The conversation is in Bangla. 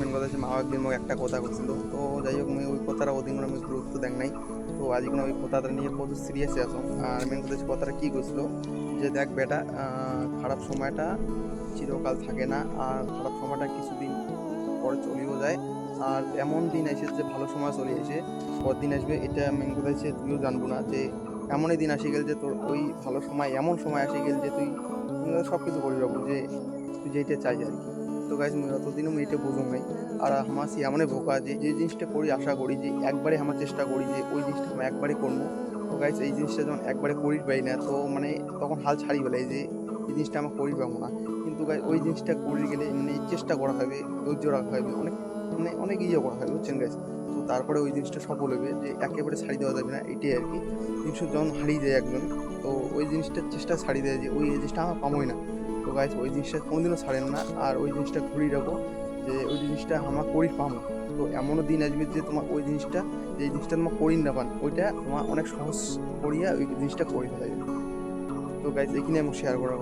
মেন কথা হচ্ছে মা একদিন মোক একটা কথা কইছিল। তো যাই হোক মুই ওই কথাটা ওদিন আমি গুরুত্ব দেখ নাই। তো আজকে ওই কথাটা নিয়ে প্রচুর সিরিয়াসে আছো। আর মেন কথা হচ্ছে কথাটা কী কইছিল যে দেখ বেটা, খারাপ সময়টা চিরকাল থাকে না, আর খারাপ সময়টা কিছুদিন পরে চলেও যায়। আর এমন দিন আসে যে ভালো সময় চলে আসে, দিন আসবে এটা মেন কথা হচ্ছে তুইও জানবো না যে এমনই দিন আসে গেল যে তোর ওই ভালো সময় এমন সময় আসে গেল যে তুই সব কিছু করে যাবো যে তুই যেটা চাই আর কি। তো গাইজ মুই অতদিনও মুই এটা বুঝুম নাই। আর হামাসি এমনই বোকা যে যে জিনিসটা করি আশা করি যে একবারে আমার চেষ্টা করি যে ওই জিনিসটা আমি একবারে করবো। তো গাইজ এই জিনিসটা যখন একবারে করি পাই না, তো মানে তখন হাল ছাড়ি বেলাই যে এই জিনিসটা আমার করি পাবো না। কিন্তু গাইজ ওই জিনিসটা করে গেলে মানে চেষ্টা করা হবে, ধৈর্য রাখা হবে, অনেক মানে অনেক ইয়ে করা হবে, বুঝছেন গাইজ। তো তারপরে ওই জিনিসটা সফল হবে, যে একেবারে ছাড়ি দেওয়া যাবে না, এটাই আর কি। জিনিসটা যখন হারিয়ে যায় একজন, তো ওই জিনিসটার চেষ্টা ছাড়ি দেয় যে ওই জিনিসটা আমার পাবোই না। তো গাইজ ওই জিনিসটা কোনোদিনও ছাড়েন না, আর ওই জিনিসটা ঘুরিয়ে রাখো যে ওই জিনিসটা আমার করি পাবো। তো এমনও দিন আসবে যে তোমার ওই জিনিসটা, যে জিনিসটা তোমার করি না পান, ওইটা তোমার অনেক সহজ করিয়া ওই জিনিসটা করে ফেলা যাবে। তো গাইজ এখানে আমি শেয়ার করার কথা।